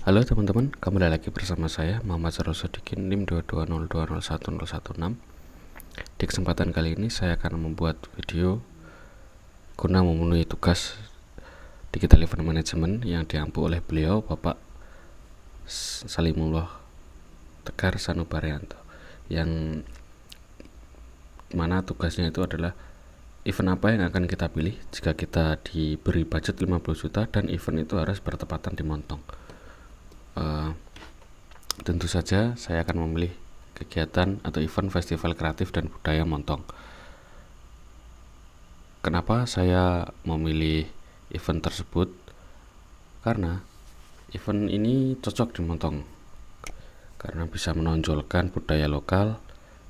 Halo teman-teman, kembali lagi bersama saya Muhammad Sarosodikin NIM 220201016. Di kesempatan kali ini saya akan membuat video guna memenuhi tugas Digital Event Management yang diampu oleh beliau Bapak Salimullah Tegar Sanubaryanto, yang mana tugasnya itu adalah event apa yang akan kita pilih jika kita diberi budget 50 juta dan event itu harus bertepatan di Montong. Tentu saja saya akan memilih kegiatan atau event festival kreatif dan budaya Montong. Kenapa saya memilih event tersebut? Karena event ini cocok di Montong karena bisa menonjolkan budaya lokal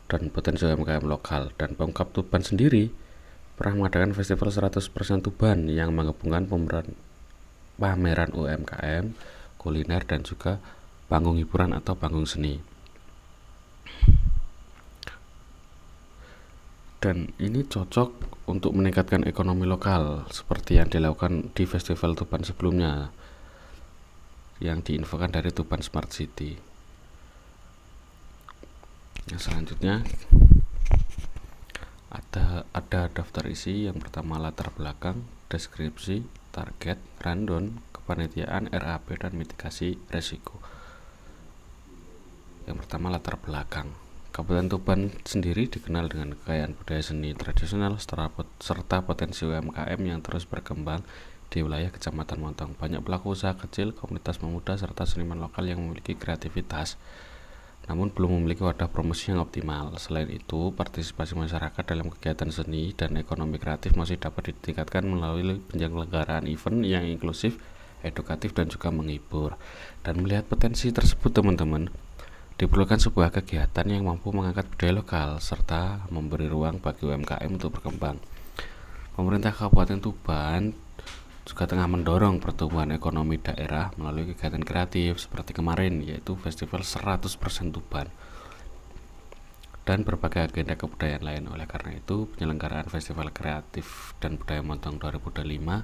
dan potensi UMKM lokal. Dan Pemkab Tuban sendiri pernah mengadakan festival 100% Tuban yang menggabungkan pameran UMKM, kuliner, dan juga panggung hiburan atau panggung seni. Dan ini cocok untuk meningkatkan ekonomi lokal seperti yang dilakukan di Festival Tuban sebelumnya yang diinfokan dari Tuban Smart City. Selanjutnya ada daftar isi. Yang pertama latar belakang, deskripsi, target, rundown, kepanitiaan, RAP, dan mitigasi resiko. Yang pertama latar belakang. Kabupaten Tuban sendiri dikenal dengan kekayaan budaya seni tradisional serta potensi UMKM yang terus berkembang di wilayah Kecamatan Montong. Banyak pelaku usaha kecil, komunitas pemuda, serta seniman lokal yang memiliki kreativitas, namun belum memiliki wadah promosi yang optimal. Selain itu, partisipasi masyarakat dalam kegiatan seni dan ekonomi kreatif masih dapat ditingkatkan melalui penyelenggaraan event yang inklusif, edukatif, dan juga menghibur. Dan melihat potensi tersebut, teman-teman, diperlukan sebuah kegiatan yang mampu mengangkat budaya lokal serta memberi ruang bagi UMKM untuk berkembang. Pemerintah Kabupaten Tuban juga tengah mendorong pertumbuhan ekonomi daerah melalui kegiatan kreatif seperti kemarin, yaitu Festival 100% Tuban dan berbagai agenda kebudayaan lain. Oleh karena itu, penyelenggaraan Festival Kreatif dan Budaya Montong 2025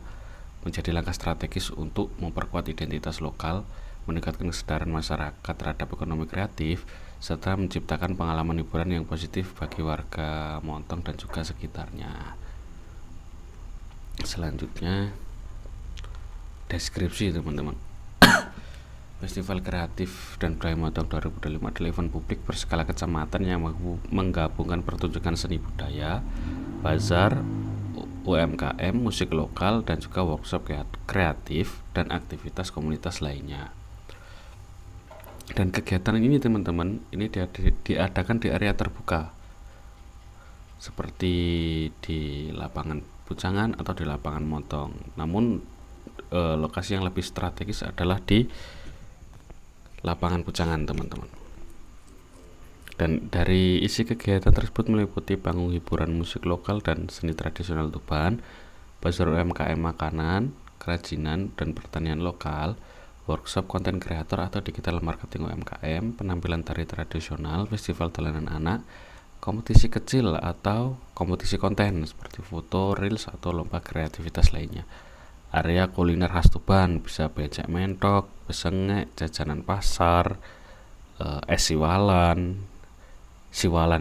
menjadi langkah strategis untuk memperkuat identitas lokal, meningkatkan kesadaran masyarakat terhadap ekonomi kreatif, serta menciptakan pengalaman hiburan yang positif bagi warga Montong dan juga sekitarnya. Selanjutnya, deskripsi, teman-teman. Festival Kreatif dan Budaya Montong 2025 adalah event publik berskala kecamatan yang menggabungkan pertunjukan seni budaya, bazar, UMKM, musik lokal, dan juga workshop kreatif dan aktivitas komunitas lainnya. Dan kegiatan ini, teman-teman, ini diadakan di area terbuka seperti di lapangan Pucangan atau di lapangan Montong. Namun lokasi yang lebih strategis adalah di lapangan Pucangan, teman-teman. Dan dari isi kegiatan tersebut meliputi panggung hiburan musik lokal dan seni tradisional Tuban, bazar UMKM makanan, kerajinan, dan pertanian lokal, workshop konten kreator atau digital marketing UMKM, penampilan tari tradisional, festival dolanan anak, kompetisi kecil atau kompetisi konten seperti foto, reels, atau lomba kreativitas lainnya. Area kuliner khas Tuban bisa becek mentok, besengek, jajanan pasar, es siwalan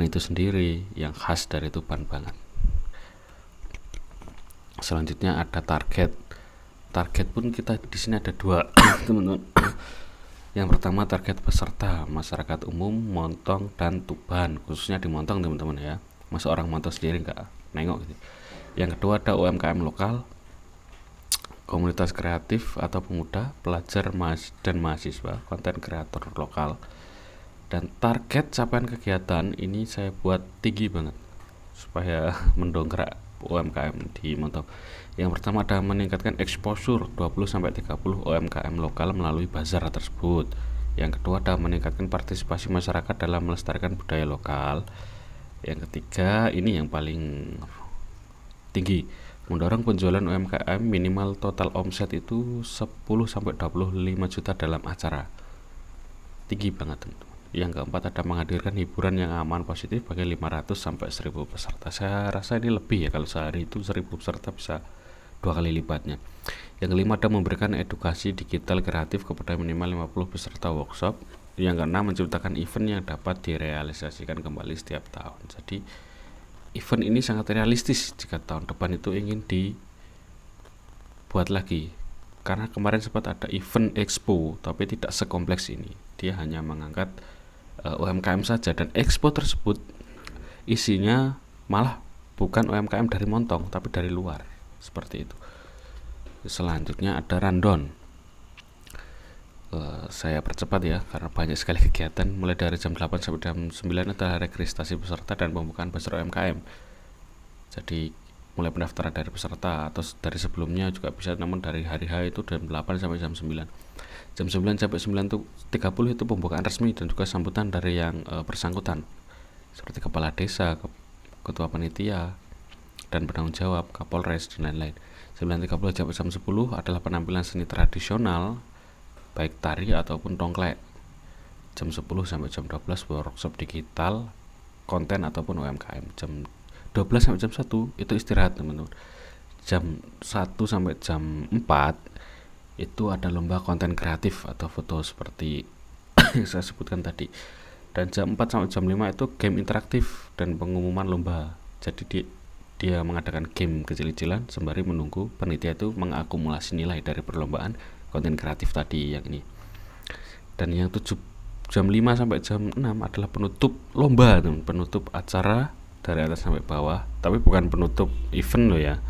itu sendiri yang khas dari Tuban banget. Selanjutnya ada target. Target pun kita di sini ada dua, teman-teman. Yang pertama target peserta masyarakat umum Montong dan Tuban, khususnya di Montong, teman-teman ya. Masa orang Montong sendiri nggak nengok gitu. Yang kedua ada UMKM lokal, komunitas kreatif atau pemuda, pelajar dan mahasiswa, konten kreator lokal. Dan target capaian kegiatan ini saya buat tinggi banget supaya mendongkrak UMKM di Montong. Yang pertama ada meningkatkan exposure 20-30 UMKM lokal melalui bazar tersebut. Yang kedua ada meningkatkan partisipasi masyarakat dalam melestarikan budaya lokal. Yang ketiga, ini yang paling tinggi, mendorong penjualan UMKM minimal total omset itu 10-25 juta dalam acara. Tinggi banget, teman-teman. Yang keempat ada menghadirkan hiburan yang aman positif bagi 500-1000 peserta. Saya rasa ini lebih ya, kalau sehari itu 1000 peserta bisa 2 kali lipatnya. Yang kelima ada memberikan edukasi digital kreatif kepada minimal 50 peserta workshop. Yang keenam menciptakan event yang dapat direalisasikan kembali setiap tahun. Jadi event ini sangat realistis jika tahun depan itu ingin dibuat lagi, karena kemarin sempat ada event expo tapi tidak sekompleks ini. Dia hanya mengangkat UMKM saja, dan expo tersebut isinya malah bukan UMKM dari Montong tapi dari luar, seperti itu. Selanjutnya ada rundown. Saya percepat ya karena banyak sekali kegiatan. Mulai dari jam 8 sampai jam 9 adalah registrasi peserta dan pembukaan buzzer UMKM. Jadi mulai pendaftaran dari peserta atau dari sebelumnya juga bisa, namun dari hari H itu jam 8 sampai jam 9. Jam 9 sampai 9:30 itu pembukaan resmi dan juga sambutan dari yang bersangkutan, seperti kepala desa, ketua panitia, dan penanggung jawab, Kapolres, dan lain-lain. 9:30 sampai jam 10 adalah penampilan seni tradisional, baik tari ataupun tongklek. Jam 10 sampai jam 12 workshop digital, konten ataupun UMKM. Jam 12 sampai jam 1 itu istirahat, teman-teman. Jam 1 sampai jam 4 itu ada lomba konten kreatif atau foto seperti yang saya sebutkan tadi. Dan jam 4 sampai jam 5 itu game interaktif dan pengumuman lomba. Jadi dia mengadakan game kecil-kecilan sembari menunggu panitia itu mengakumulasi nilai dari perlombaan konten kreatif tadi yang ini. Dan yang jam 5 sampai jam 6 adalah penutup lomba, teman, penutup acara dari atas sampai bawah, tapi bukan penutup event loh ya.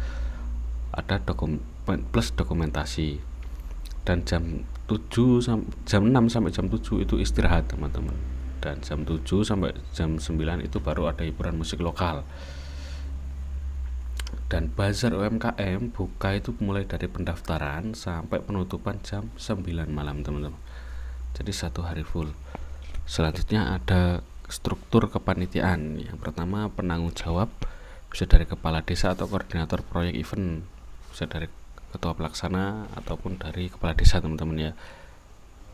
Ada plus dokumentasi. Dan jam 6 sampai jam 7 itu istirahat, teman-teman. Dan jam 7 sampai jam 9 itu baru ada hiburan musik lokal. Dan bazar UMKM buka itu mulai dari pendaftaran sampai penutupan jam 9 malam, teman-teman. Jadi 1 hari full. Selanjutnya ada struktur kepanitiaan. Yang pertama penanggung jawab, bisa dari kepala desa atau koordinator proyek event, bisa dari ketua pelaksana ataupun dari kepala desa, teman-teman ya.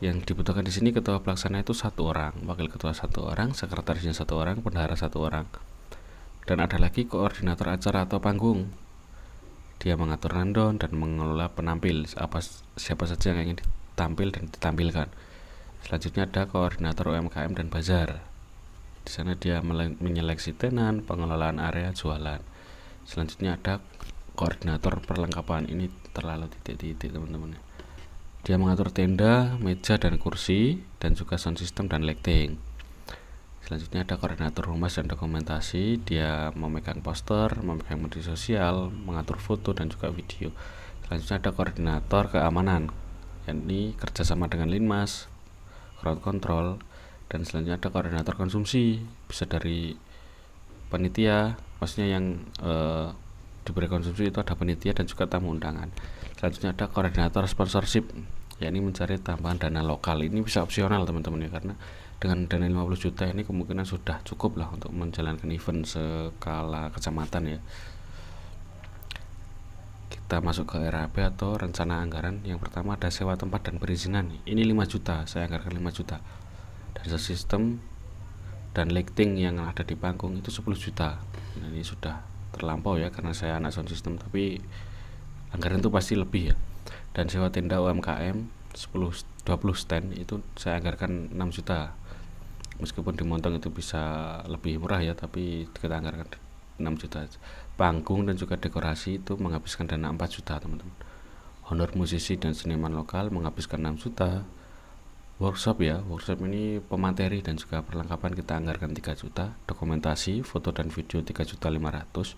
Yang dibutuhkan di sini ketua pelaksana itu 1 orang, wakil ketua 1 orang, sekretarisnya 1 orang, bendahara 1 orang. Dan ada lagi koordinator acara atau panggung. Dia mengatur rundown dan mengelola penampil, siapa saja yang ingin ditampil dan ditampilkan. Selanjutnya ada koordinator UMKM dan bazar. Di sana dia menyeleksi tenan, pengelolaan area jualan. Selanjutnya ada koordinator perlengkapan. Ini terlalu titik-titik, teman-teman. Dia mengatur tenda, meja dan kursi, dan juga sound system dan lighting. Selanjutnya ada koordinator humas dan dokumentasi. Dia memegang poster, memegang media sosial, mengatur foto dan juga video. Selanjutnya ada koordinator keamanan, yakni kerjasama dengan Linmas, crowd control. Dan selanjutnya ada koordinator konsumsi, bisa dari panitia, maksudnya yang diberi konsumsi itu ada panitia dan juga tamu undangan. Selanjutnya ada koordinator sponsorship, yakni mencari tambahan dana lokal. Ini bisa opsional, teman-teman ya, karena dengan dana 50 juta ini kemungkinan sudah cukup lah untuk menjalankan event skala kecamatan ya. Kita masuk ke RAP atau rencana anggaran. Yang pertama ada sewa tempat dan perizinan. Ini 5 juta, saya anggarkan 5 juta. Dan sistem dan lighting yang ada di panggung itu 10 juta. Nah, ini sudah terlampau ya karena saya anak sound system, tapi anggaran itu pasti lebih ya. Dan sewa tenda UMKM 20 stand itu saya anggarkan 6 juta. Meskipun di Montong itu bisa lebih murah ya, tapi kita anggarkan 6 juta. Panggung dan juga dekorasi itu menghabiskan dana 4 juta, teman-teman. Honor musisi dan seniman lokal menghabiskan 6 juta. Workshop ini pemateri dan juga perlengkapan kita anggarkan 3 juta. Dokumentasi, foto dan video 3.500.000.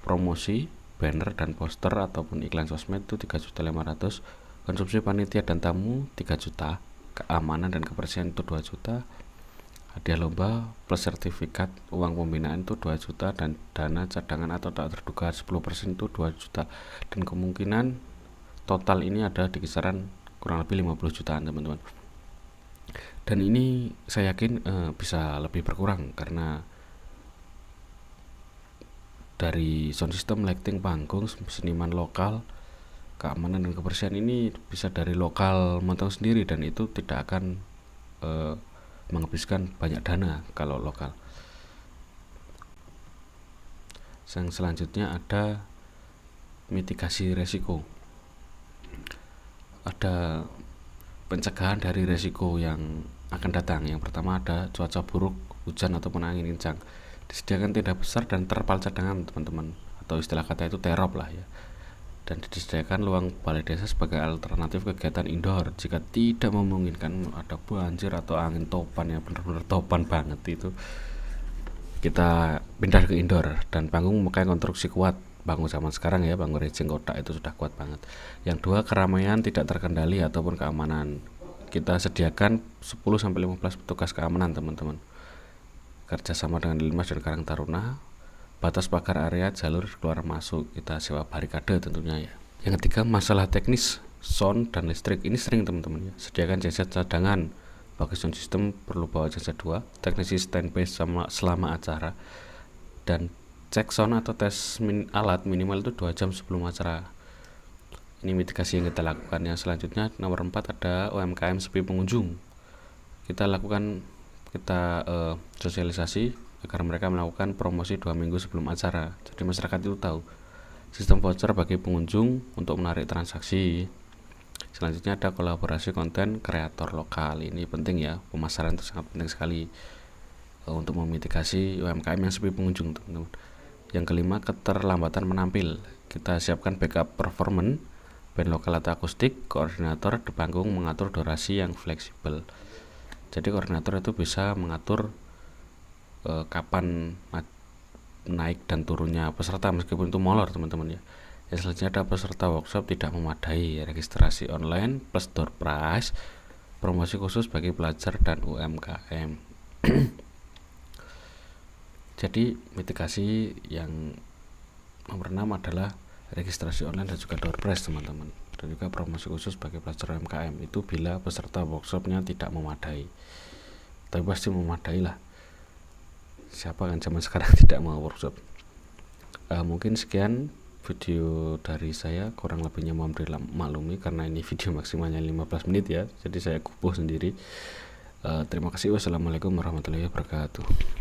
Promosi, banner dan poster ataupun iklan sosmed itu 3.500.000. Konsumsi panitia dan tamu 3 juta. Keamanan dan kebersihan itu 2 juta. Hadiah lomba plus sertifikat uang pembinaan itu 2 juta. Dan dana cadangan atau tak terduga 10% itu 2 juta. Dan kemungkinan total ini ada di kisaran kurang lebih 50 jutaan, teman-teman. Dan ini saya yakin bisa lebih berkurang karena dari sound system, lighting, panggung, seniman lokal, keamanan dan kebersihan ini bisa dari lokal Montong sendiri, dan itu tidak akan menghabiskan banyak dana kalau lokal. Yang selanjutnya ada mitigasi resiko. ada pencegahan dari resiko yang akan datang. Yang pertama ada cuaca buruk, hujan ataupun angin kencang. Disediakan tenda besar dan terpal cadangan teman-teman, atau istilah kata itu terop lah ya. Dan disediakan luang balai desa sebagai alternatif kegiatan indoor jika tidak memungkinkan ada banjir atau angin topan yang benar-benar topan banget itu, kita pindah ke indoor. Dan panggung memakai konstruksi kuat, panggung zaman sekarang ya, panggung rejing kotak itu sudah kuat banget. Yang dua, keramaian tidak terkendali ataupun keamanan. Kita sediakan 10-15 petugas keamanan teman-teman, kerjasama dengan Linmas dan Karang Taruna. Batas pagar area jalur keluar masuk kita sewa barikade tentunya ya. Yang ketiga, masalah teknis sound dan listrik. Ini sering teman-teman ya. Sediakan genset cadangan. Bagi sound system perlu bawa genset 2, teknisi standby selama acara, dan cek sound atau tes alat minimal itu 2 jam sebelum acara. Ini mitigasi yang kita lakukan. Yang selanjutnya nomor 4 ada UMKM sepi pengunjung. Kita sosialisasi agar mereka melakukan promosi 2 minggu sebelum acara, jadi masyarakat itu tahu. Sistem voucher bagi pengunjung untuk menarik transaksi. Selanjutnya ada kolaborasi konten kreator lokal. Ini penting ya, pemasaran itu sangat penting sekali untuk memitigasi UMKM yang sepi pengunjung teman-teman. Yang kelima, keterlambatan menampil. Kita siapkan backup performance, band lokal atau akustik, koordinator di panggung mengatur durasi yang fleksibel. Jadi koordinator itu bisa mengatur kapan naik dan turunnya peserta meskipun itu molor teman-teman ya. Yang selanjutnya ada peserta workshop tidak memadai, registrasi online plus door prize, promosi khusus bagi pelajar dan UMKM. Jadi mitigasi yang nomor 6 adalah registrasi online dan juga door prize teman-teman, dan juga promosi khusus bagi pelajar UMKM. Itu bila peserta workshopnya tidak memadai, tapi pasti memadai lah. Siapa kan zaman sekarang tidak mau workshop. Mungkin sekian video dari saya, kurang lebihnya mohon dimaklumi karena ini video maksimalnya 15 menit ya, jadi saya kupuh sendiri. Terima kasih. Wassalamualaikum warahmatullahi wabarakatuh.